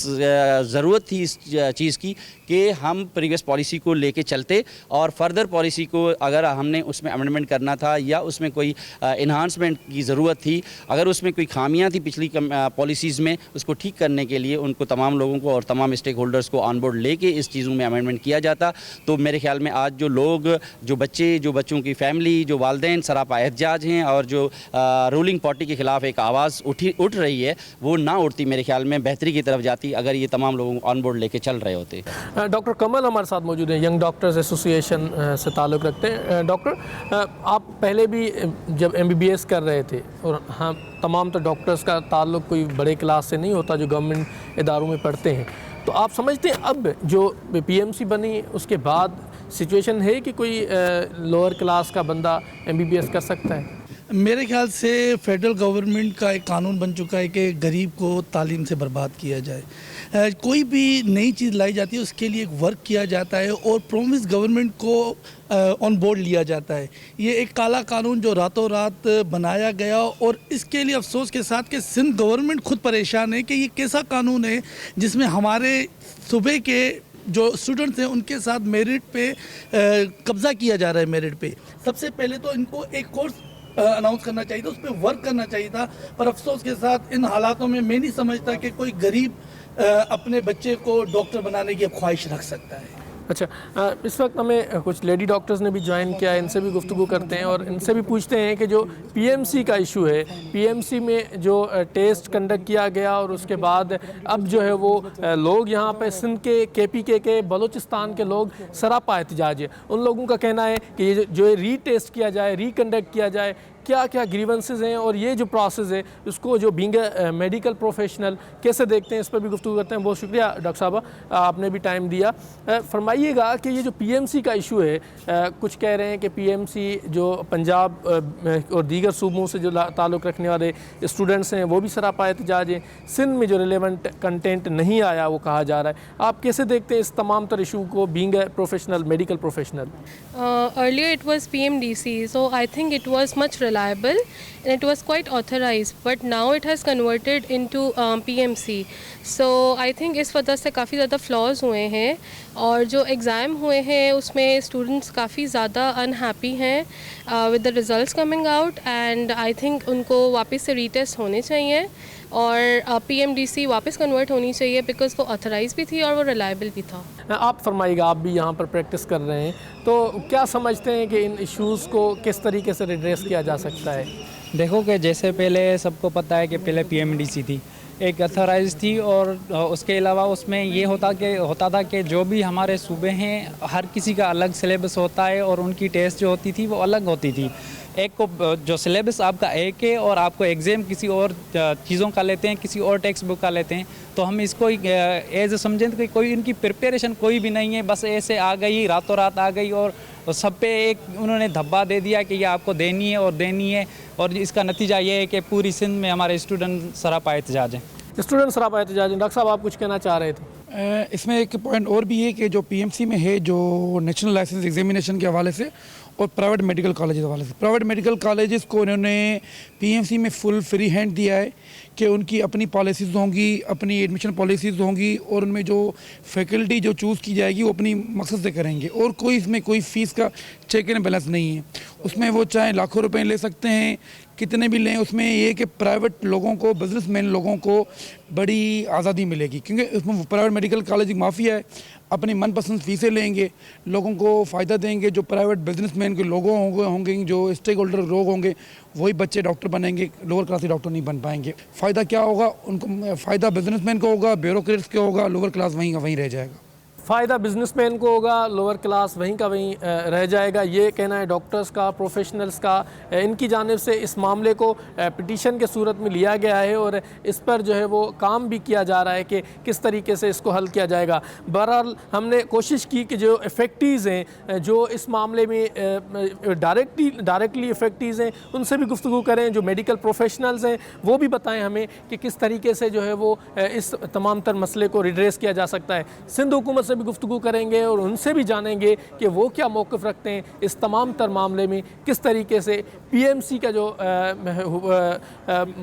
ज़रूरत थी इस चीज़ की कि हम प्रीवियस पॉलिसी को लेके चलते और फर्दर पॉलिसी को अगर हमने उसमें अमेंडमेंट करना था या दिया, उसमें कोई इन्हांसमेंट की ज़रूरत थी। अगर उसमें कोई खामियां थी पिछली पॉलिसीज़ में, उसको ठीक करने के लिए उनको तमाम लोगों को और तमाम स्टेक होल्डर्स को ऑन बोर्ड लेके इस चीज़ों में अमेंडमेंट किया जाता, तो मेरे ख्याल में आज जो लोग, जो बच्चों की फैमिली, जो वालिदैन सरापा एहतजाज हैं और जो रूलिंग पार्टी के ख़िलाफ़ एक आवाज़ उठ रही है, वो ना उठती, मेरे ख्याल में बेहतरी की तरफ जाती अगर ये तमाम लोगों को ऑन बोर्ड लेके चल रहे होते। डॉक्टर कमल हमारे साथ मौजूद हैं, यंग डॉक्टर्स एसोसिएशन से ताल्लुक़ रखते हैं। डॉक्टर, आप पहले भी जब MBBS कर रहे थे, और हाँ, तमाम तो डॉक्टर्स का ताल्लुक़ कोई बड़े क्लास से नहीं होता जो गवर्नमेंट इदारों में पढ़ते हैं, तो आप समझते हैं अब जो PMC बनी उसके बाद सिचुएशन है कि कोई लोअर क्लास का बंदा MBBS कर सकता है? मेरे ख्याल से फेडरल गवर्नमेंट का एक कानून बन चुका है कि गरीब को तालीम से बर्बाद किया जाए। कोई भी नई चीज़ लाई जाती है उसके लिए एक वर्क किया जाता है और प्रोमिस गवर्नमेंट को ऑन बोर्ड लिया जाता है। ये एक काला कानून जो रातों रात बनाया गया, और इसके लिए अफसोस के साथ कि सिंध गवर्नमेंट खुद परेशान है कि ये कैसा कानून है जिसमें हमारे सूबे के जो स्टूडेंट्स हैं उनके साथ मेरिट पे कब्ज़ा किया जा रहा है। मेरिट पे सबसे पहले तो इनको एक कोर्स अनाउंस करना चाहिए था, उस पर वर्क करना चाहिए था, पर अफसोस के साथ इन हालातों में मैं नहीं समझता कि कोई गरीब अपने बच्चे को डॉक्टर बनाने की ख्वाहिश रख सकता है। अच्छा, इस वक्त हमें कुछ लेडी डॉक्टर्स ने भी ज्वाइन किया है, इनसे भी गुफ्तगू करते हैं और इनसे भी पूछते हैं कि जो PMC का इशू है, PMC में जो टेस्ट कंडक्ट किया गया और उसके बाद अब जो है वो लोग यहाँ पे सिंध के KPK के बलूचिस्तान के लोग सरापा एहतजाज है। उन लोगों का कहना है कि ये जो रीटेस्ट किया जाए, रिकंडक्ट किया जाए, क्या क्या ग्रीवेंसेस हैं और ये जो प्रोसेस है उसको जो बीइंग मेडिकल प्रोफेशनल कैसे देखते हैं, इस पर भी गुफ्तगू करते हैं। बहुत शुक्रिया डॉक्टर साहब, आपने भी टाइम दिया। फरमाइएगा कि ये जो PMC का इशू है, कुछ कह रहे हैं कि PMC जो पंजाब और दीगर सूबों से जो ताल्लुक़ रखने वाले स्टूडेंट्स हैं वो भी सरापा एहतजाज हैं, सिंध में जो रिलेवेंट कंटेंट नहीं आया वो कहा जा रहा है। आप कैसे देखते हैं इस तमाम तर इशू को being professional, medical professional? Earlier it was PMDC, so I think it was much reliable and it was quite authorized, but now it has converted into PMC. So I think इस वजह से काफ़ी ज़्यादा flaws हुए हैं और जो exam हुए हैं उसमें स्टूडेंट्स काफ़ी ज़्यादा अनहैप्पी हैं with the results coming out, and I think उनको वापस से रीटेस्ट होने चाहिए और PMDC वापस कन्वर्ट होनी चाहिए बिकॉज वो ऑथराइज भी थी और वो रिलायबल भी था। आप फरमाइएगा, आप भी यहाँ पर प्रैक्टिस कर रहे हैं, तो क्या समझते हैं कि इन इश्यूज़ को किस तरीके से रिड्रेस किया जा सकता है? देखो कि जैसे पहले सबको पता है कि पहले PMDC थी, एक अथराइज थी, और उसके अलावा उसमें ये होता था कि जो भी हमारे सूबे हैं हर किसी का अलग सिलेबस होता है और उनकी टेस्ट जो होती थी वो अलग होती थी। एक को जो सिलेबस आपका एक है और आपको एग्ज़ाम किसी और चीज़ों का लेते हैं, किसी और टेक्स्ट बुक का लेते हैं, तो हम इसको एज समझें कि कोई इनकी प्रिपरेशन कोई भी नहीं है, बस ऐसे आ गई, रातों रात आ गई और सब पे एक उन्होंने धब्बा दे दिया कि ये आपको देनी है, और इसका नतीजा ये है कि पूरी सिंध में हमारे स्टूडेंट सरापा एहतजाज हैं। स्टूडेंट सरापा एहतजाज हैं। डॉक्टर साहब, आप कुछ कहना चाह रहे थे? इसमें एक पॉइंट और भी है कि जो PMC में है, जो नेशनल लाइसेंस एग्जामिनेशन के हवाले से और प्राइवेट मेडिकल कॉलेज के हवाले से, प्राइवेट मेडिकल कॉलेजेस को इन्होंने PMC में फुल फ्री हैंड दिया है कि उनकी अपनी पॉलिसीज़ होंगी, अपनी एडमिशन पॉलिसीज़ होंगी और उनमें जो फैकल्टी जो चूज़ की जाएगी वो अपनी मकसद से करेंगे, और कोई इसमें कोई फ़ीस का चेक एंड बैलेंस नहीं है। उसमें वो चाहे लाखों रुपए ले सकते हैं, कितने भी लें। उसमें ये कि प्राइवेट लोगों को, बिजनेसमैन लोगों को बड़ी आज़ादी मिलेगी, क्योंकि उसमें प्राइवेट मेडिकल कॉलेज एक माफिया है, अपनी मनपसंद फ़ीसें लेंगे, लोगों को फ़ायदा देंगे। जो प्राइवेट बिजनेसमैन के लोगों होंगे, जो स्टेक होल्डर लोग होंगे, वही बच्चे डॉक्टर बनेंगे, लोअर क्लास के डॉक्टर नहीं बन पाएंगे। फ़ायदा क्या होगा उनको? फ़ायदा बिजनेसमैन को होगा, ब्यूरोक्रेट्स को होगा, लोअर क्लास वहीं का वहीं रह जाएगा। फ़ायदा बिजनेसमैन को होगा, लोअर क्लास वहीं का वहीं रह जाएगा, ये कहना है डॉक्टर्स का, प्रोफेशनल्स का। इनकी जानिब से इस मामले को पिटीशन के सूरत में लिया गया है और इस पर जो है वो काम भी किया जा रहा है कि किस तरीके से इसको हल किया जाएगा। बहरहाल हमने कोशिश की कि जो इफ़ेक्टिव्स हैं, जो इस मामले में डायरेक्टली इफ़ेक्टिव्स हैं, उनसे भी गुफ्तगू करें। जो मेडिकल प्रोफेशनल्स हैं वो भी बताएं हमें कि किस तरीके से जो है वो इस तमाम तर मसले को रिड्रेस किया जा सकता है। सिंध हुकूमत से भी गुफ्तगू करेंगे और उनसे भी जानेंगे कि वो क्या मौक़िफ़ रखते हैं इस तमाम तर मामले में, किस तरीके से PMC का जो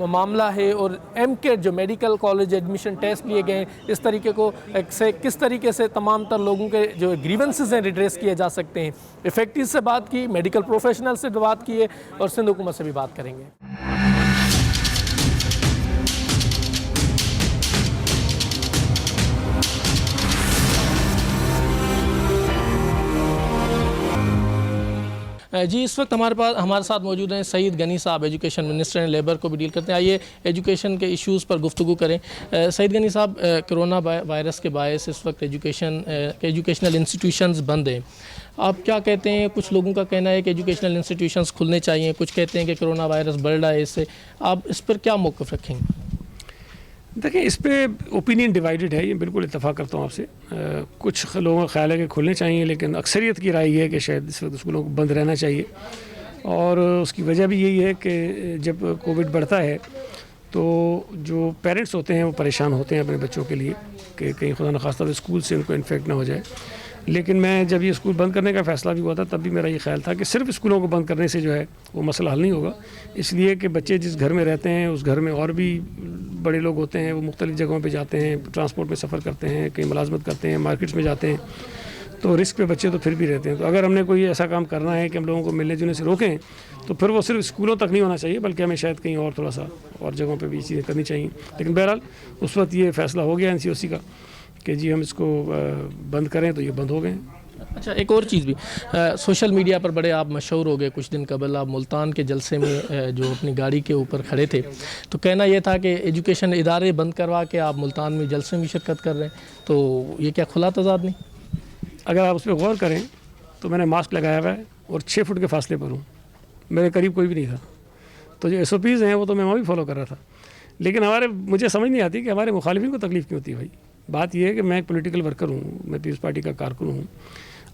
मामला है और MCAT जो मेडिकल कॉलेज एडमिशन टेस्ट लिए गए इस तरीके को से किस तरीके से तमाम तर लोगों के जो ग्रीवेंसेस हैं रिड्रेस किए जा सकते हैं। इफेक्टिव से बात की, मेडिकल प्रोफेशनल से बात की है और सिंध हुकूमत से भी बात करेंगे। जी इस वक्त हमारे साथ मौजूद हैं सईद गनी साहब, एजुकेशन मिनिस्टर हैं, लेबर को भी डील करते हैं। आइए एजुकेशन के इश्यूज़ पर गुफ्तगू करें। सईद गनी साहब, कोरोना वायरस के बायस इस वक्त एजुकेशनल इंस्टीट्यूशंस बंद हैं। आप क्या कहते हैं? कुछ लोगों का कहना है कि एजुकेशनल इंस्टीट्यूशंस खुलने चाहिए, कुछ कहते हैं कि कोरोना वायरस बढ़ रहा है इससे। आप इस पर क्या मौक़िफ़ रखेंगे? देखिए, इस पे ओपिनियन डिवाइडेड है, ये बिल्कुल इत्तेफाक करता हूँ आपसे। कुछ लोगों का ख्याल है कि खुलने चाहिए, लेकिन अक्सरियत की राय ये है कि शायद इस वक्त स्कूलों को बंद रहना चाहिए। और उसकी वजह भी यही है कि जब कोविड बढ़ता है तो जो पेरेंट्स होते हैं वो परेशान होते हैं अपने बच्चों के लिए कि कहीं खुदा न खास्ता स्कूल से उनको इन्फेक्ट ना हो जाए। लेकिन मैं जब ये स्कूल बंद करने का फ़ैसला भी हुआ था तब भी मेरा ये ख्याल था कि सिर्फ स्कूलों को बंद करने से जो है वो मसला हल नहीं होगा, इसलिए कि बच्चे जिस घर में रहते हैं उस घर में और भी बड़े लोग होते हैं, वो मुख्तलिफ़ जगहों पे जाते हैं, ट्रांसपोर्ट में सफ़र करते हैं, कहीं मुलाजमत करते हैं, मार्केट्स में जाते हैं, तो रिस्क पे बच्चे तो फिर भी रहते हैं। तो अगर हमने कोई ऐसा काम करना है कि हम लोगों को मिलने जुलने से रोकें तो फिर वो सिर्फ स्कूलों तक नहीं होना चाहिए, बल्कि हमें शायद कहीं और थोड़ा सा और जगहों पे भी चीज़ें करनी चाहिए। लेकिन बहरहाल उस वक्त ये फ़ैसला हो गया NCOC का कि जी हम इसको बंद करें, तो ये बंद हो गए। अच्छा, एक और चीज़ भी, सोशल मीडिया पर बड़े आप मशहूर हो गए। कुछ दिन कबल आप मुल्तान के जलसे में जो अपनी गाड़ी के ऊपर खड़े थे, तो कहना यह था कि एजुकेशन इदारे बंद करवा के आप मुल्तान में जलसे में शिरकत कर रहे हैं, तो ये क्या खुला तजाद नहीं? अगर आप उस पर गौर करें तो मैंने मास्क लगाया हुआ है और 6 फुट के फासले पर हूँ, मेरे करीब कोई भी नहीं था। तो जो SOPs हैं वो तो मैं वहाँ भी फॉलो कर रहा था। लेकिन मुझे समझ नहीं आती कि हमारे मुखालिफिन को तकलीफ़ क्यों होती है। भाई बात यह है कि मैं एक पॉलिटिकल वर्कर हूँ, मैं पीपल्स पार्टी का कारकुन हूँ।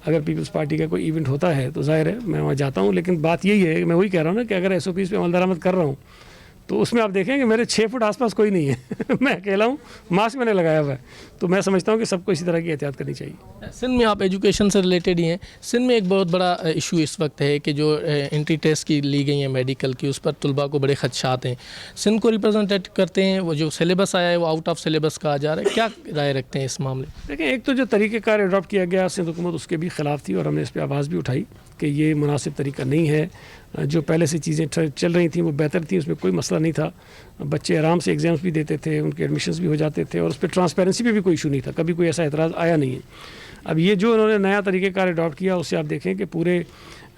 अगर पीपल्स पार्टी का कोई इवेंट होता है तो जाहिर है मैं वहाँ जाता हूँ, लेकिन बात यही है, मैं वही कह रहा हूँ ना कि अगर SOPs पे अमल दरामद कर रहा हूँ तो उसमें आप देखें कि मेरे 6 फुट आसपास कोई नहीं है मैं अकेला हूँ, मास्क मैंने लगाया हुआ है। तो मैं समझता हूँ कि सबको इसी तरह की एहतियात करनी चाहिए। सिंध में आप एजुकेशन से रिलेटेड ही हैं। सिंध में एक बहुत बड़ा इशू इस वक्त है कि जो एंट्री टेस्ट की ली गई है मेडिकल की, उस पर तलबा को बड़े खदशात हैं। सिंध को रिप्रेजेंटेट करते हैं, वो जो सिलेबस आया है वो आउट ऑफ सिलेबस कहा जा रहा है, क्या राय रखते हैं इस मामले? देखिए, एक तो जो तरीक़ेकार अडॉप्ट किया गया सिंध हुकूमत उसके भी ख़िलाफ़ थी और हमने इस पर आवाज़ भी उठाई कि ये मुनासिब तरीका नहीं है। जो पहले से चीज़ें चल रही थी वो बेहतर थी, उसमें कोई मसला नहीं था। बच्चे आराम से एग्ज़ाम्स भी देते थे, उनके एडमिशन्स भी हो जाते थे और उस पर ट्रांसपेरेंसी पे भी कोई इशू नहीं था, कभी कोई ऐसा एतराज़ आया नहीं है। अब ये जो उन्होंने नया तरीक़ेकार अडॉप्ट किया उससे आप देखें कि पूरे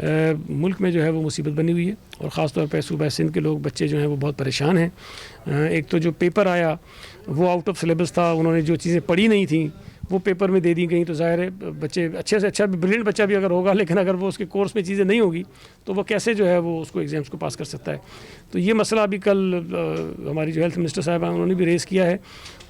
मुल्क में जो है वो मुसीबत बनी हुई है और ख़ास तौर पर सूबा सिंध के लोग, बच्चे जो हैं वो बहुत परेशान हैं। एक तो जो पेपर आया वो आउट ऑफ सिलेबस था, उन्होंने जो चीज़ें पढ़ी नहीं थी वो पेपर में दे दी गई। तो ज़ाहिर है बच्चे अच्छे से अच्छा ब्रिलियंट बच्चा भी अगर होगा, लेकिन अगर वो उसके कोर्स में चीज़ें नहीं होगी तो वो कैसे जो है वो उसको एग्ज़ाम्स को पास कर सकता है। तो ये मसला अभी कल हमारी जो हेल्थ मिनिस्टर साहब हैं उन्होंने भी रेज़ किया है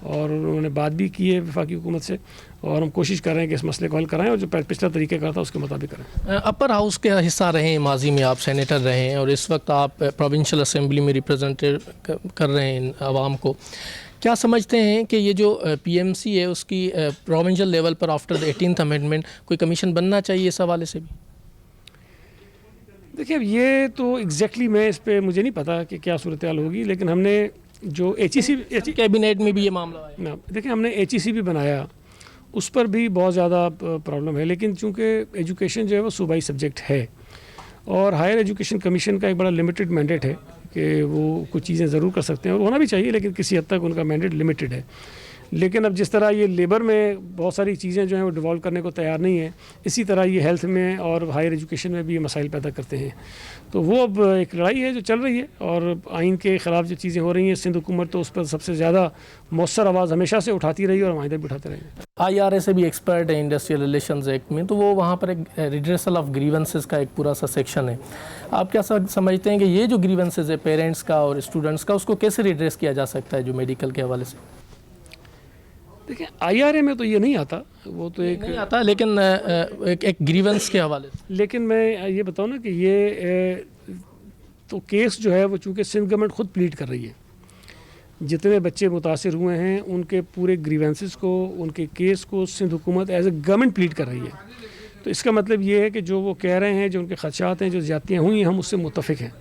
और उन्होंने बात भी की है वफाकी हुकूमत से, और हम कोशिश कर रहे हैं कि इस मसले को हल कराएं और जो पिछला तरीके का था उसके मुताबिक करें। अपर हाउस के हिस्सा रहे हैं, माजी में आप सेनेटर रहे हैं और इस वक्त आप प्रोविंशियल असेंबली में रिप्रेजेंटेट कर रहे हैं आवाम को। क्या समझते हैं कि ये जो PMC है उसकी प्रोविंशियल लेवल पर आफ्टर द 18th अमेंडमेंट कोई कमीशन बनना चाहिए इस हवाले से भी? देखिए, अब ये तो एग्जैक्टली मैं इस पर मुझे नहीं पता कि क्या सूरत हाल होगी, लेकिन हमने जो HEC कैबिनेट में भी ये मामला आया। देखिए, हमने HEC भी बनाया, उस पर भी बहुत ज़्यादा प्रॉब्लम है। लेकिन चूँकि एजुकेशन जो है वो सूबाई सब्जेक्ट है और हायर एजुकेशन कमीशन का एक बड़ा लिमिटेड मैंडेट है कि वो कुछ चीज़ें ज़रूर कर सकते हैं और होना भी चाहिए, लेकिन किसी हद तक उनका मैंडेट लिमिटेड है। लेकिन अब जिस तरह ये लेबर में बहुत सारी चीज़ें जो हैं वो डिवॉल्व करने को तैयार नहीं है, इसी तरह ये हेल्थ में और हायर एजुकेशन में भी ये मसाइल पैदा करते हैं। तो वो अब एक लड़ाई है जो चल रही है और आइन के ख़िलाफ़ जो चीज़ें हो रही हैं, सिंध हुकूमत तो उस पर सबसे ज़्यादा मौसर आवाज़ हमेशा से उठाती रही और आइंदा भी उठाते रहेंगे। IRA से भी एक्सपर्ट है इंडस्ट्रियल रिलेशंस एक्ट में, तो वो वहाँ पर एक रिड्रेसल ऑफ ग्रीवेंसेस का एक पूरा सा सेक्शन है। आप क्या समझते हैं कि ये जो ग्रीवेंसेस है पेरेंट्स का और स्टूडेंट्स का, उसको कैसे रिड्रेस किया जा सकता है जो मेडिकल के हवाले से? देखिए, IRA में तो ये नहीं आता, वो तो एक नहीं आता, लेकिन एक ग्रीवेंस के हवाले से। लेकिन मैं ये बताऊँ ना कि ये तो केस जो है वो चूँकि सिंध गवर्नमेंट खुद प्लीड कर रही है जितने बच्चे मुतासिर हुए हैं उनके पूरे ग्रीवेंसेस को, उनके केस को सिंध हुकूमत एज ए गवर्नमेंट प्लीड कर रही है। तो इसका मतलब ये है कि जो वो कह रहे हैं, जो उनके खदशात हैं, जो ज़्यादतियाँ हुई हैं, हम उससे मुत्तफ़िक हैं।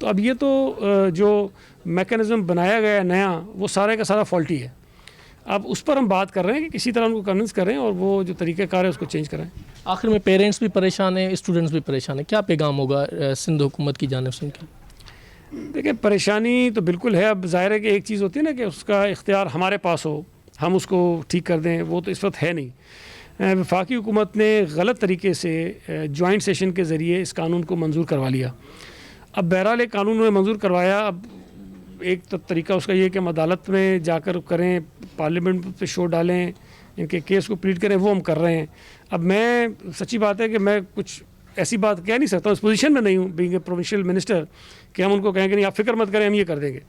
तो अब ये तो जो मैकेनिज़्म बनाया गया है नया, वो सारे का सारा फॉल्टी है। अब उस पर हम बात कर रहे हैं कि किसी तरह उनको कन्विंस करें और वो जो तरीक़ाकार है उसको चेंज करें। आखिर में पेरेंट्स भी परेशान हैं, स्टूडेंट्स भी परेशान हैं, क्या पैगाम होगा सिंध हुकूमत की जानिब से उनकी? देखिए, परेशानी तो बिल्कुल है। अब ज़ाहिर है कि एक चीज़ होती है ना कि उसका इख्तियार हमारे पास हो, हम उसको ठीक कर दें, वो तो इस वक्त है नहीं। वफाकी हुकूमत ने गलत तरीके से जॉइंट सेशन के ज़रिए इस कानून को मंजूर करवा लिया। अब बहरहाल एक कानून में मंजूर करवाया, अब एक तो तरीका उसका ये कि हम अदालत में जाकर करें, पार्लियामेंट पे शोर डालें, इनके केस को प्लीड करें, वो हम कर रहे हैं। अब मैं सच्ची बात है कि मैं कुछ ऐसी बात कह नहीं सकता हूँ, इस पोजीशन में नहीं हूँ बीइंग ए प्रोविंशियल मिनिस्टर कि हम उनको कहें कि नहीं आप फिक्र मत करें, हम ये कर देंगे।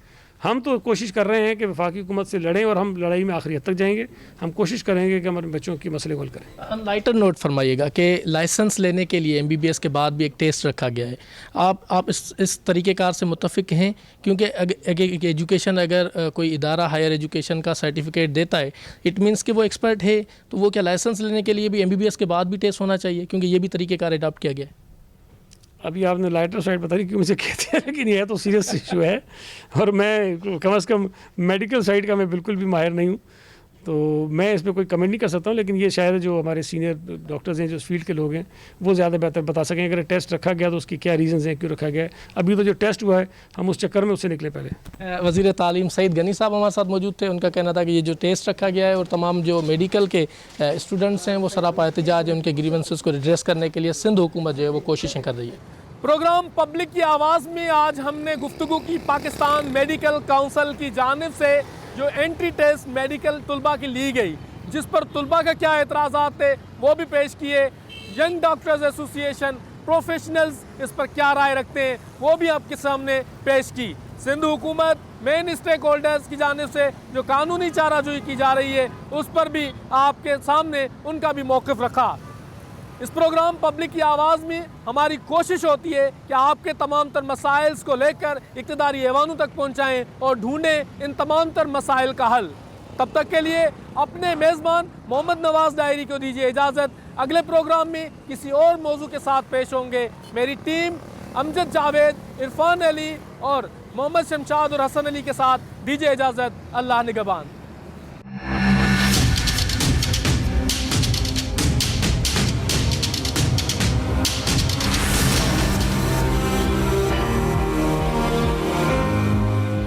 हम तो कोशिश कर रहे हैं कि वफाकी हुकूमत से लड़ें और हम लड़ाई में आखिरी हद तक जाएंगे। हम कोशिश करेंगे कि हमारे बच्चों की मसले को हल करें। लाइटर नोट फरमाइएगा कि लाइसेंस लेने के लिए MBBS के बाद भी एक टेस्ट रखा गया है। आप इस तरीक़ेकार से मुत्तफ़िक हैं? क्योंकि एजुकेशन अगर कोई इदारा हायर एजुकेशन का सर्टिफिकेट देता है, इट मीन्स कि वो एक्सपर्ट है, तो वो क्या लाइसेंस लेने के लिए भी MBBS के बाद भी टेस्ट होना चाहिए? क्योंकि ये भी तरीक़ेकार अडॉप्ट किया गया है। अभी आपने लाइटर साइड बता रही क्यों मुझे कहते हैं, लेकिन यह तो सीरियस इशू है और मैं कम से कम मेडिकल साइड का मैं बिल्कुल भी माहिर नहीं हूँ, तो मैं इस पर कोई कमेंट नहीं कर सकता हूँ। लेकिन ये शायद जो हमारे सीनियर डॉक्टर्स हैं, जो इस फील्ड के लोग हैं, वो ज़्यादा बेहतर बता सकें अगर टेस्ट रखा गया तो उसकी क्या रीज़न्स हैं, क्यों रखा गया है। अभी तो जो टेस्ट हुआ है हम उस चक्कर में उससे निकले पहले। वज़ीर तालीम सईद गनी साहब हमारे साथ मौजूद थे। उनका कहना था कि ये जो टेस्ट रखा गया है और तमाम जो मेडिकल के स्टूडेंट्स हैं वो सरापा एहतजाज है, उनके ग्रीवेंसेस को रिड्रेस करने के लिए सिंध हुकूमत जो है वो कोशिशें कर रही है। प्रोग्राम पब्लिक की आवाज़ में आज हमने गुफ्तगू की पाकिस्तान मेडिकल काउंसिल की जानिब से जो एंट्री टेस्ट मेडिकल तलबा की ली गई, जिस पर तलबा का क्या एतराज़ात थे वो भी पेश किए। यंग डॉक्टर्स एसोसिएशन, प्रोफेशनल्स इस पर क्या राय रखते हैं वो भी आपके सामने पेश की। सिंध हुकूमत, मेन स्टेक होल्डर्स की जानिब से जो कानूनी चाराजोई की जा रही है उस पर भी आपके सामने उनका भी मौक़िफ़ रखा। इस प्रोग्राम पब्लिक की आवाज़ में हमारी कोशिश होती है कि आपके तमाम तर मसाइल्स को लेकर इक़्तिदारी ऐवानों तक पहुँचाएँ और ढूँढें इन तमाम तर मसाइल का हल। तब तक के लिए अपने मेज़बान मोहम्मद नवाज़ डायरी को दीजिए इजाज़त। अगले प्रोग्राम में किसी और मौजू के साथ पेश होंगे। मेरी टीम अमजद जावेद, इरफान अली और मोहम्मद शमशाद और हसन अली के साथ दीजिए इजाज़त। अल्लाह निगहबान।